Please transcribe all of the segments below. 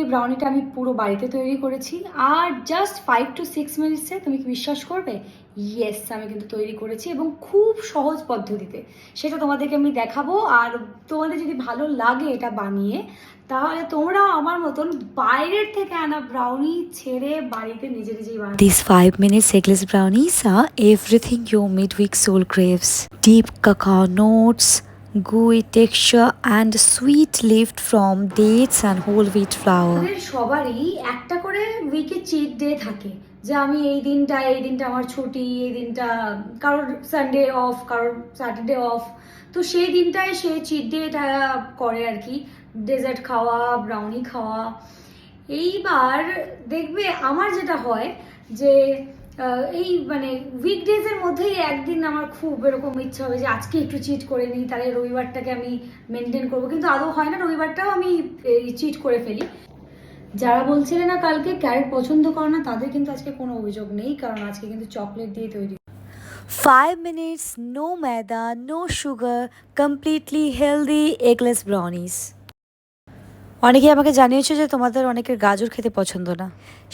ব্রাউনিটা আমি পুরো বাড়িতে তৈরি করেছি আর জাস্ট 5 to 6 মিনিটসে, তুমি কি বিশ্বাস করবে? ইয়েস, আমি কিন্তু তৈরি করেছি এবং খুব সহজ পদ্ধতিতে। সেটা তোমাদেরকে আমি দেখাবো। আর তোমাদের যদি ভালো লাগে এটা বানিয়ে, তাহলে তোমরাও আমার মতন বাইরের থেকে আনা ব্রাউনি ছেড়ে বাড়িতে নিজে নিজেই বানাবে। These 5-minute eggless brownies are everything your midweek soul craves. Deep cacao notes, gooey texture, and sweet lift from dates and whole wheat flour. আমাদের সবারই একটা করে উইকে চিট ডে থাকে, যে আমি এই দিনটা আমার ছুটি, এই দিনটা কারোর সানডে অফ, কারোর স্যাটারডে অফ। তো সেই দিনটায় সে চিট ডেটা করে আর কি, ডেজার্ট খাওয়া, ব্রাউনি খাওয়া। এইবার দেখবে আমার যেটা হয় যে এই মানে উইকডেজের মধ্যেই একদিন আমার খুব এরকম ইচ্ছা হবে যে আজকে একটু চিট করে নিই, তাহলে রবিবারটাকে আমি মেনটেন করবো, কিন্তু আদৌ হয় না। রবিবারটাও আমি চিট করে ফেলি। যারা বলছিলে না কালকে ক্যারেট পছন্দ করে না, তাদের কিন্তু আজকে কোনো অভিযোগ নেই, কারণ আজকে কিন্তু চকলেট দিয়ে তৈরি। 5 minutes, no maida, no sugar, completely healthy eggless brownies. অনেকে আমাকে জানিয়েছে যে তোমাদের অনেকের গাজর খেতে পছন্দ না,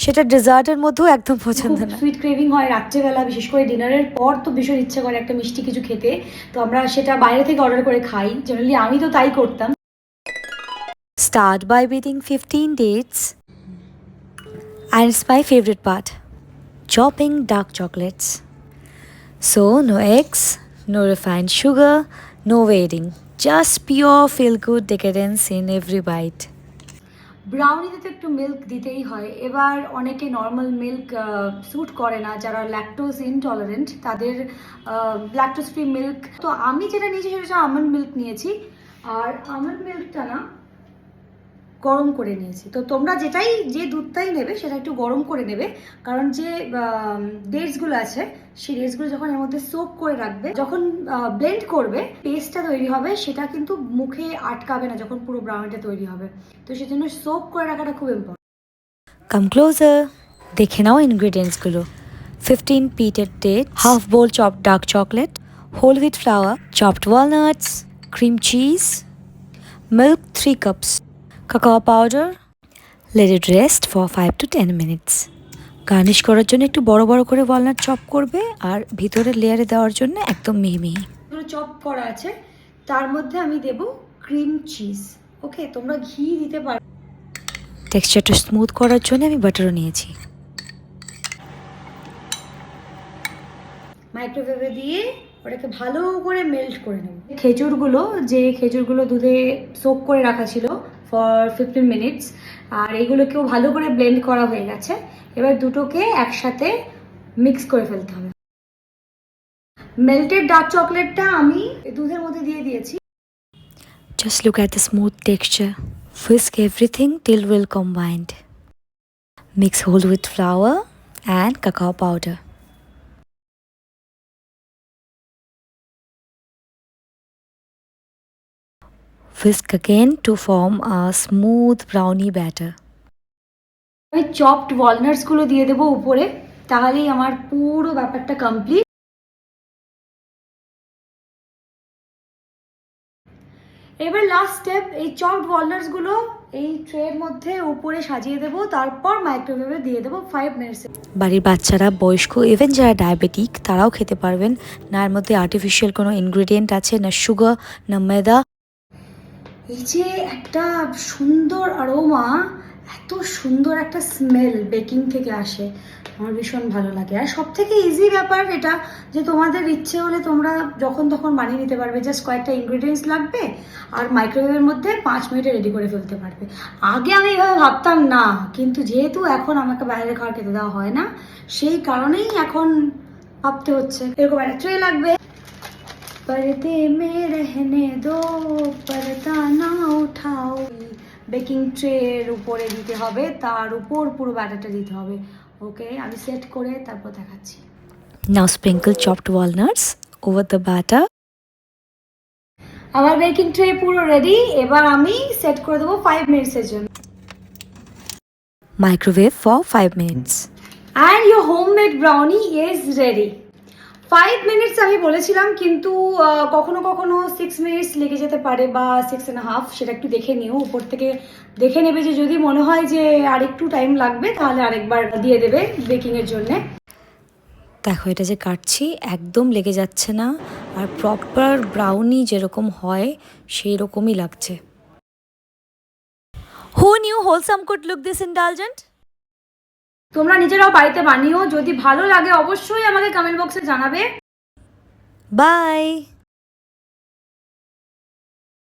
সেটা ডেজার্টের মধ্যেও একদম পছন্দ না। সুইট ক্রেভিং হয় রাত্রেবেলা, বিশেষ করে ডিনারের পর তো ভীষণ ইচ্ছে করে একটা মিষ্টি কিছু খেতে। তো আমরা সেটা বাইরে থেকে অর্ডার করে খাই, জেনারেলি আমি তো তাই করতাম। Start by beating 15 dates, and it's my favorite part, chopping dark chocolates. So no eggs, no refined sugar, no waiting, just pure feel good decadence in every bite. ব্রাউনিতে তো একটু মিল্ক দিতেই হয়। এবার অনেকে নর্মাল মিল্ক স্যুট করে না, যারা lactose intolerant, তাদের ল্যাকটোজ ফ্রি মিল্ক। তো আমি যেটা নিয়েছি সেটা হচ্ছে আমন্ড মিল্ক নিয়েছি। আর আমন্ড মিল্কটা না গরম করে নিয়েছি। তো তোমরা যে দুধটাই নেবে সেটা একটু গরম করে নেবে, কারণ যে ডেটসগুলো আছে সেই ডেটসগুলো যখন এর মধ্যে সোক করে রাখবে, যখন ব্লেন্ড করবে পেস্টটা তৈরি হবে, সেটা কিন্তু মুখে আটকাবে না যখন পুরো ব্রাউনিটা তৈরি হবে। তো সেজন্য সোক করে রাখাটা খুব ইম্পর্টেন্ট। Come closer. দেখে নাও ingredients গুলো। 15 peated dates, half bowl chopped dark chocolate, whole wheat flour, chopped walnuts, cream cheese, milk 3 cups, cacao powder. Let it rest for 5 to 10 minutes. Garnish করার জন্য একটু বড় বড় করে ওয়ালনাট চপ করবে, আর ভিতরের লেয়ারে দেওয়ার জন্য একদম মিহি মিহি। চপ করা আছে, তার মধ্যে আমি দেব ক্রিম চিজ। ওকে, তোমরা ঘি দিতে পারো। টেক্সচারটা স্মুথ করার জন্য আমি বাটারও নিয়েছি। মাইক্রোওয়েভে দিয়ে ওটাকে ভালো করে মেল্ট করে নেব। খেজুরগুলো দুধে সোক করে রাখা ছিল ফর 15 মিনিটস, আর এইগুলোকেও ভালো করে ব্লেন্ড করা হয়ে গেছে। এবার দুটোকে একসাথে মিক্স করে ফেলতে হবে। মেল্টেড ডার্ক চকলেটটা আমি দুধের মধ্যে দিয়ে দিয়েছি। Just look at the smooth texture. Whisk everything till well combined. Mix whole wheat flour and cacao powder. Whisk again to form a smooth brownie batter. আমি চপড ওয়ালনাটসগুলো দিয়ে দেবো উপরে, তাহলেই আমার পুরো ব্যাপারটা কমপ্লিট। এবার লাস্ট স্টেপ, এই চপড ওয়ালনাটসগুলো এই ট্রের মধ্যে উপরে সাজিয়ে দেবো, তারপর মাইক্রোওয়েভে দিয়ে দেবো 5 মিনিটস। বাড়ির বাচ্চারা, বয়স্ক, ইভেন যারা ডায়াবেটিক তারাও খেতে পারবেন। না এর মধ্যে আর্টিফিশিয়াল কোনো ইনগ্রেডিয়েন্ট আছে, না সুগার, না ময়দা। এই যে একটা সুন্দর অ্যারোমা, এত সুন্দর একটা স্মেল বেকিং থেকে আসে, আমার ভীষণ ভালো লাগে। আর সব থেকে ইজি ব্যাপার এটা, যে তোমাদের ইচ্ছে হলে তোমরা যখন তখন বানিয়ে নিতে পারবে। জাস্ট কয়েকটা ইনগ্রিডিয়েন্টস লাগবে আর মাইক্রোওয়েভের মধ্যে 5 মিনিটে রেডি করে ফেলতে পারবে। আগে আমি এইভাবে ভাবতাম না, কিন্তু যেহেতু এখন আমাকে বাইরে খাওয়ার খেতে দেওয়া হয় না, সেই কারণেই এখন ভাবতে হচ্ছে। এরকম একটা ট্রে লাগবে, पर्दे में रहने दो पर्दा ना उठाओ। বেকিং ট্রের উপরে দিতে হবে, তার উপর পুরো ব্যাটারটা দিতে হবে। ওকে, আমি সেট করে তারপর দেখাচ্ছি। Now sprinkle chopped walnuts over the batter. আমার বেকিং ট্রে পুরো রেডি। এবার আমি সেট করে দেবো 5 মিনিটসের জন্য। Microwave for 5 minutes. And your homemade brownie is ready. 5 minutes আমি বলেছিলাম, কিন্তু কখনো কখনো 6 মিনিটস লেগে যেতে পারে বা 6.5, সেটা একটু দেখে নিও। উপর থেকে দেখে নেবে, যে যদি মনে হয় যে আর একটু টাইম লাগবে তাহলে আরেকবার দিয়ে দেবে বেকিংয়ের জন্যে। দেখো এটা যে কাটছি একদম লেগে যাচ্ছে না, আর প্রপার ব্রাউনি যেরকম হয় সেই রকমই লাগছে। Who knew wholesome could look this indulgent? তোমরা নিজেরাও বাড়িতে বানিও, যদি ভালো লাগে অবশ্যই আমাকে কমেন্ট বক্সে জানাবে। Bye!